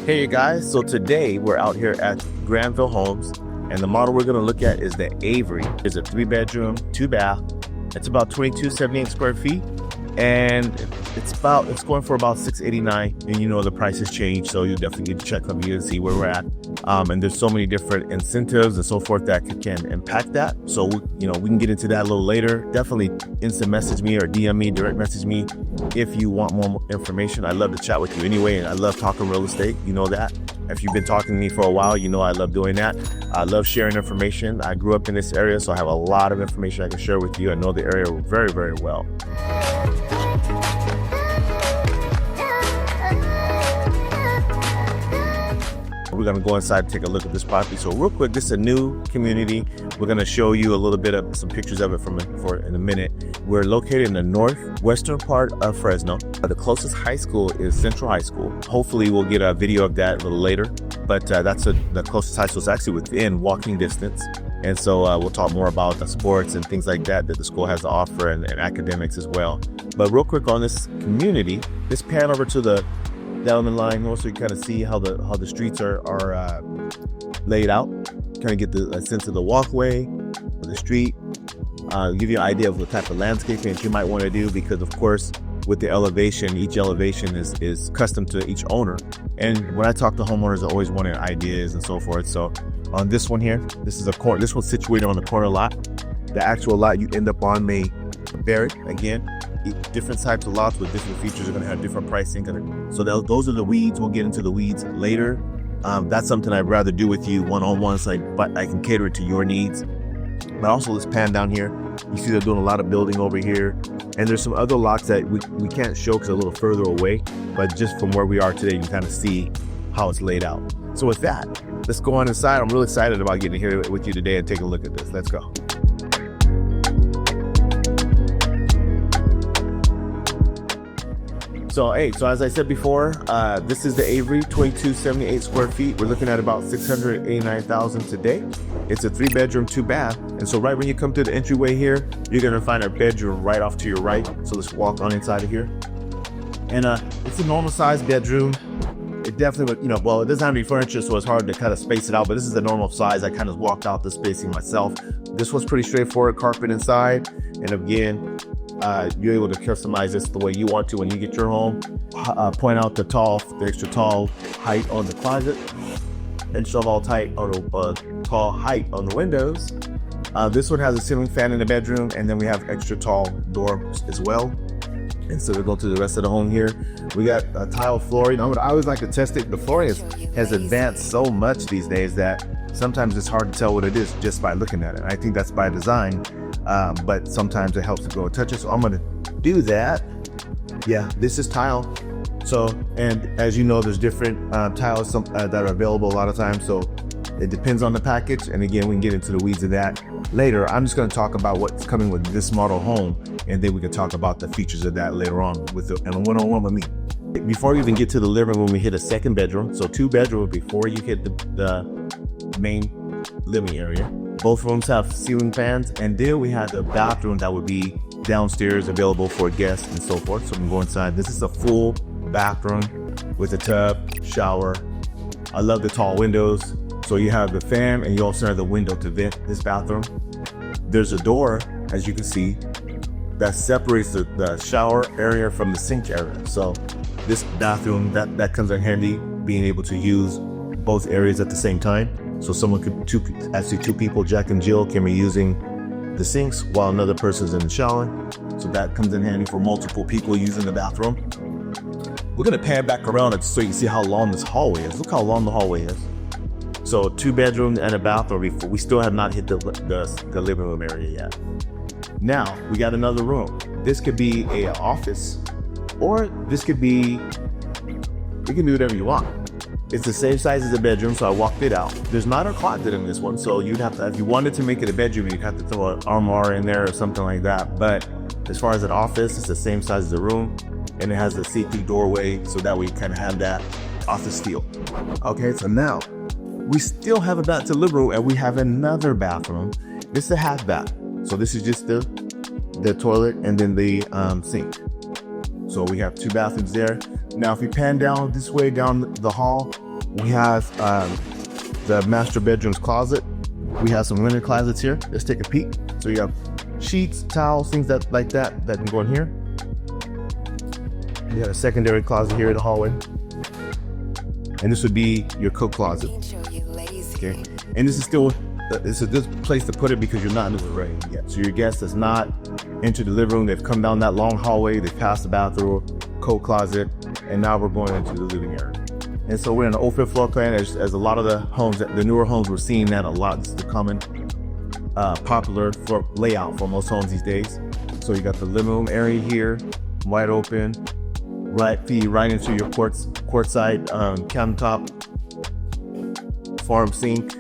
Hey you guys, so today we're out here at Granville Homes, and the model we're going to look at is the Avery. It's a 3-bedroom, 2-bath. It's about 2278 square feet, and it's going for about $689. And you know the prices change, so you definitely need to check up here and see where we're at. And there's so many different incentives and so forth that can impact that. So we can get into that a little later. Definitely instant message me or DM me, direct message me if you want more information. I love to chat with you anyway, and I love talking real estate. You know that. If you've been talking to me for a while, you know I love doing that. I love sharing information. I grew up in this area, so I have a lot of information I can share with you. I know the area very, very well. We're going to go inside and take a look at this property. So real quick, this is a new community. We're going to show you a little bit of some pictures of it in a minute. We're located in the northwestern part of Fresno. The closest high school is Central High School. Hopefully we'll get a video of that a little later, but that's the closest high school. Is actually within walking distance. And so we'll talk more about the sports and things like that the school has to offer, and academics as well. But real quick on this community, let's pan over to the Delman line so you kind of see how the streets are laid out. Kind of get a sense of the walkway, the street, give you an idea of the type of landscaping that you might want to do, because of course with the elevation, each elevation is custom to each owner. And when I talk to homeowners, I always wanted ideas and so forth. So on this one here, this one's situated on the corner lot. The actual lot you end up on may vary. Again, different types of lots with different features are going to have different pricing. So those are the weeds. We'll get into the weeds later. That's something I'd rather do with you one-on-one, so I can cater it to your needs. But also, let's pan down here. You see they're doing a lot of building over here. And there's some other lots that we can't show because they're a little further away. But just from where we are today, you can kind of see how it's laid out. So with that, let's go on inside. I'm really excited about getting here with you today and take a look at this. Let's go. So as I said before, this is the Avery, 2278 square feet. We're looking at about $689,000 today. It's a 3-bedroom, 2-bath. And so right when you come to the entryway here, you're gonna find our bedroom right off to your right. So let's walk on inside of here. And it's a normal sized bedroom. It definitely, it doesn't have any furniture, so it's hard to kind of space it out, but this is a normal size. I kind of walked out the spacing myself. This was pretty straightforward, carpet inside. And again, you're able to customize this the way you want to when you get your home. Point out the extra tall height on the closet, and tall height on the windows. This one has a ceiling fan in the bedroom, and then we have extra tall doors as well. And so we go to the rest of the home here. We got a tile flooring. I always like to test it. The flooring has advanced so much these days that sometimes it's hard to tell what it is just by looking at it. I think that's by design. But sometimes it helps to go and touch it. So I'm going to do that. Yeah, this is tile. So, and as you know, there's different tiles that are available a lot of times. So it depends on the package. And again, we can get into the weeds of that later. I'm just going to talk about what's coming with this model home, and then we can talk about the features of that later on and a one-on-one with me. Before we even get to the living room, we hit a second bedroom. So 2 bedrooms before you hit the main living area. Both rooms have ceiling fans, and then we have the bathroom that would be downstairs, available for guests and so forth. So we can go inside. This is a full bathroom with a tub, shower. I love the tall windows. So you have the fan, and you also have the window to vent this bathroom. There's a door, as you can see, that separates the shower area from the sink area. So this bathroom, that comes in handy, being able to use both areas at the same time. So two people, Jack and Jill, can be using the sinks while another person's in the shower. So that comes in handy for multiple people using the bathroom. We're gonna pan back around so you can see how long this hallway is. Look how long the hallway is. So 2 bedrooms and a bathroom. We still have not hit the living room area yet. Now we got another room. This could be an office, or this could be, you can do whatever you want. It's the same size as a bedroom, so I walked it out. There's not a closet in this one, so you'd have to, if you wanted to make it a bedroom, you'd have to throw an armoire in there or something like that. But as far as an office, it's the same size as the room, and it has a see-through doorway, so that way you kind of have that office feel. Okay, so now we still have a bath to the living room, and we have another bathroom. This is a half bath, so this is just the toilet and then the sink. So we have 2 bathrooms there. Now, if you pan down this way down the hall, We have the master bedroom's closet. We have some linen closets here. Let's take a peek. So you have sheets, towels, things like that can go in here. You have a secondary closet here in the hallway. And this would be your coat closet. Okay. And this is still, it's a good place to put it because you're not in the rain yet. So your guest has not entered the living room. They've come down that long hallway. They've passed the bathroom, coat closet, and now we're going into the living area. And so we're in an open floor plan as a lot of the homes, the newer homes, we're seeing that a lot. This is the common popular floor layout for most homes these days. So you got the living room area here, wide open, feed right into your quartzite countertop, farm sink.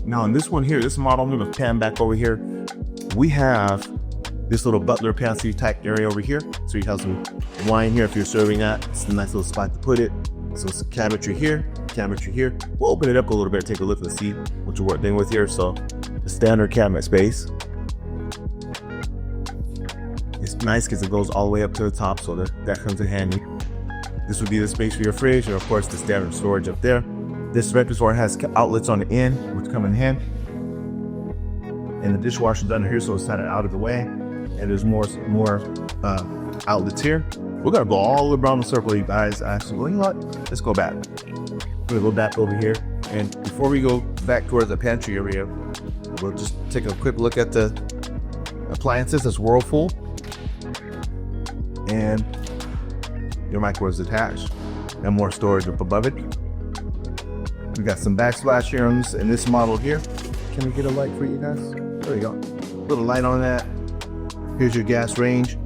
Now in this one here, this model, I'm gonna pan back over here. We have this little butler pantry type area over here. So you have some wine here if you're serving that. It's a nice little spot to put it. So it's a cabinetry here. We'll open it up a little bit, take a look and see what you're working with here. So the standard cabinet space. It's nice because it goes all the way up to the top, so that comes in handy. This would be the space for your fridge, and of course the standard storage up there. This reservoir has outlets on the end, which come in handy. And the dishwasher's under here, so it's kind of out of the way. And there's more outlets here. We're gonna go all the way around the circle, you guys. Actually, well, you know what? Let's go back. We're gonna go back over here. And before we go back towards the pantry area, we'll just take a quick look at the appliances. It's Whirlpool. And your microwave is attached. And more storage up above it. We got some backsplash here in this model here. Can we get a light for you guys? There we go. Little light on that. Here's your gas range.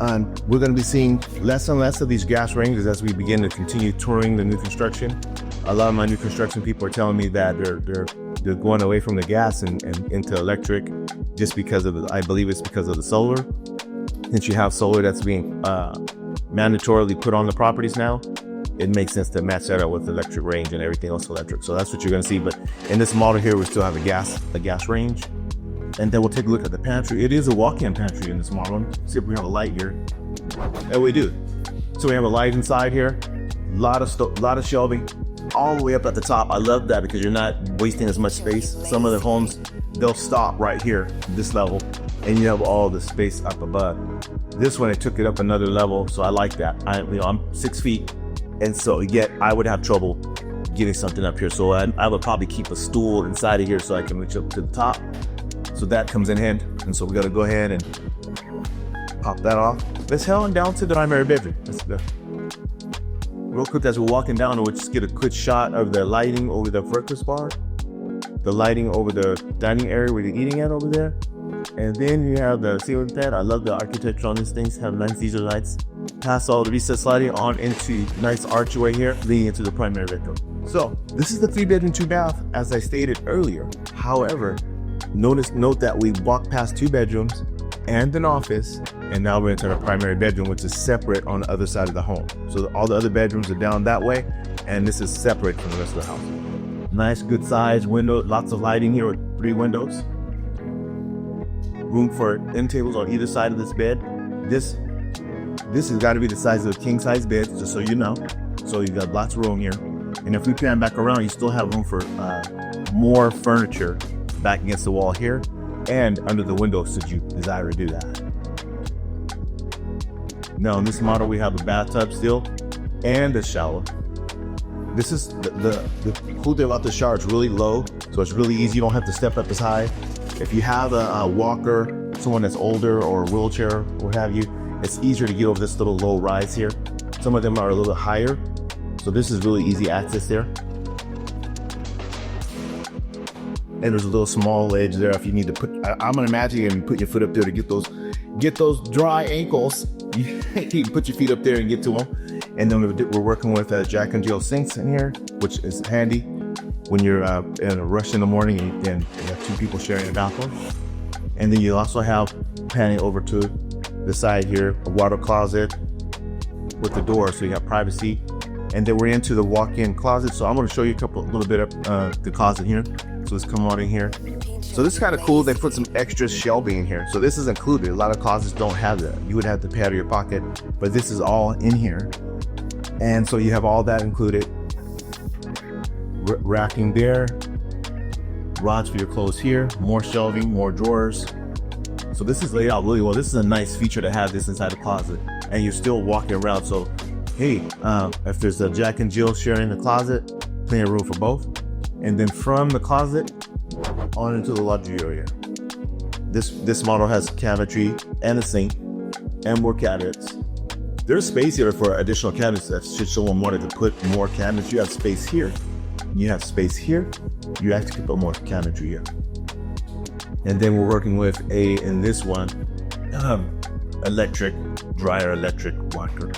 We're going to be seeing less and less of these gas ranges as we begin to continue touring the new construction. A lot of my new construction people are telling me that they're going away from the gas and into electric just because of I believe it's because of the solar. Since you have solar that's being mandatorily put on the properties now, it makes sense to match that up with electric range and everything else electric. So that's what you're going to see. But in this model here, we still have a gas range. And then we'll take a look at the pantry. It is a walk-in pantry in this model. Let's see if we have a light here. And we do. So we have a light inside here. A lot of shelving all the way up at the top. I love that because you're not wasting as much space. Some of the homes, they'll stop right here, this level, and you have all the space up above. This one, it took it up another level, so I like that. I'm 6 feet, and so yet I would have trouble getting something up here. So I would probably keep a stool inside of here so I can reach up to the top. So that comes in hand, and so we got to go ahead and pop that off. Let's head on down to the primary bedroom. Let's go. Real quick, as we're walking down, we'll just get a quick shot of the lighting over the breakfast bar, the lighting over the dining area where you're eating at over there, and then you have the ceiling fan. I love the architecture on these things. Have nice Caesar lights. Pass all the recessed lighting on into nice archway here, leading into the primary bedroom. So this is the 3-bedroom, 2-bath, as I stated earlier. However, note that we walked past 2 bedrooms and an office, and now we're into our primary bedroom, which is separate on the other side of the home. So all the other bedrooms are down that way, and this is separate from the rest of the house. Nice, good size window, lots of lighting here with 3 windows. Room for end tables on either side of this bed. This has got to be the size of a king size bed, just so you know. So you got lots of room here. And if we pan back around, you still have room for more furniture back against the wall here and under the window should you desire to do that. Now in this model we have a bathtub still and a shower. This is the cool thing about the shower. It's really low, so it's really easy. You don't have to step up as high. If you have a walker, someone that's older or a wheelchair, what have you, it's easier to get over this little low rise here. Some of them are a little higher, so this is really easy access there. And there's a little small ledge there if you need to put, I'm gonna imagine you can put your foot up there to get those dry ankles. You can put your feet up there and get to them. And then we're working with Jack and Jill sinks in here, which is handy when you're in a rush in the morning and you have 2 people sharing a bathroom. And then you also have, panning over to the side here, a water closet with the door, so you have privacy. And then we're into the walk-in closet. So I'm going to show you a little bit of the closet here. So let's come on in here. So this is kind of cool. They put some extra shelving in here. So this is included. A lot of closets don't have that. You would have to pay out of your pocket, but this is all in here. And so you have all that included. racking there, rods for your clothes here, more shelving, more drawers. So this is laid out really well. This is a nice feature to have this inside the closet, and you're still walking around. So, hey, if there's a Jack and Jill sharing the closet, plenty of room for both. And then from the closet on into the laundry area. This model has cabinetry and a sink and more cabinets. There's space here for additional cabinets that should someone wanted to put more cabinets. You have space here. You have space here. You actually can put more cabinetry here. And then we're working with in this one, electric dryer, electric washer.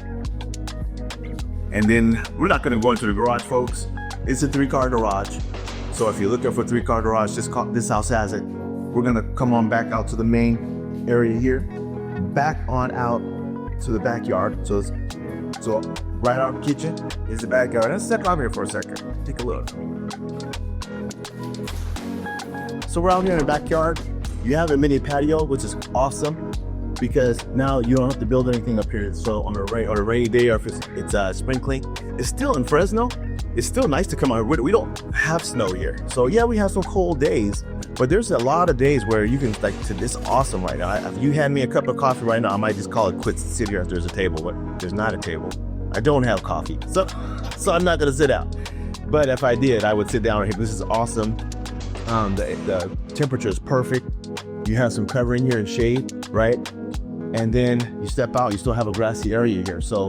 And then we're not going to go into the garage, folks. It's a 3-car garage. So if you're looking for a 3-car garage, this house has it. We're going to come on back out to the main area here, back on out to the backyard. So right out of the kitchen is the backyard. Let's step out here for a second. Take a look. So we're out here in the backyard. You have a mini patio, which is awesome because now you don't have to build anything up here. So on a rainy day, or if it's sprinkling, it's still in Fresno. It's still nice to come out. We don't have snow here. So yeah, we have some cold days, but there's a lot of days where you can this is awesome right now. If you hand me a cup of coffee right now, I might just call it quits and sit here if there's a table, but there's not a table. I don't have coffee. So I'm not gonna sit out. But if I did, I would sit down right here. This is awesome. The temperature is perfect. You have some covering here and shade, right? And then you step out, you still have a grassy area here. So,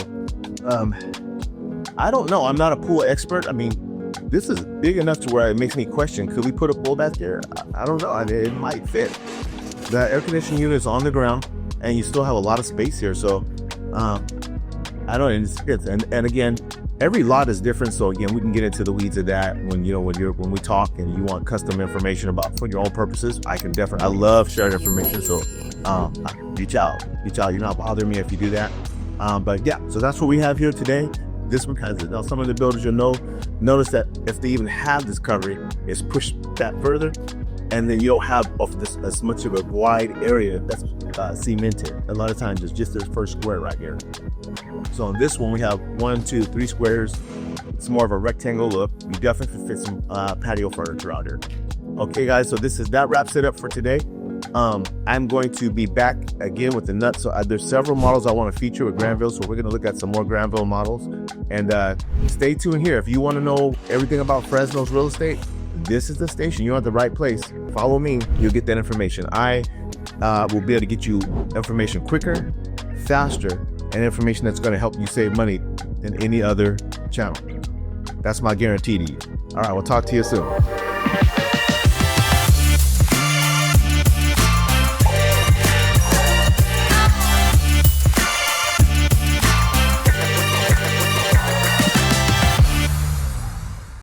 I don't know. I'm not a pool expert. I mean, this is big enough to where it makes me question, could we put a pool back there? I don't know. I mean, it might fit. The air conditioning unit is on the ground and you still have a lot of space here. So, I don't know. And again, every lot is different. So again, we can get into the weeds of that when we talk and you want custom information about for your own purposes. I love sharing information. So, reach out. You're not bothering me if you do that. But yeah, so that's what we have here today. This one has it. Now, some of the builders notice that if they even have this covering, it's pushed that further, and then you don't have as much of a wide area that's cemented. A lot of times it's just this first square right here. So on this one, we have 1, 2, 3 squares. It's more of a rectangle look. You definitely can fit some patio furniture out here. Okay, guys, so that wraps it up for today. I'm going to be back again with the nuts. So there's several models I want to feature with Granville. So we're going to look at some more Granville models. And stay tuned here. If you want to know everything about Fresno's real estate, this is the station. You're at the right place. Follow me. You'll get that information. I will be able to get you information quicker, faster, and information that's going to help you save money than any other channel. That's my guarantee to you. All right, we'll talk to you soon.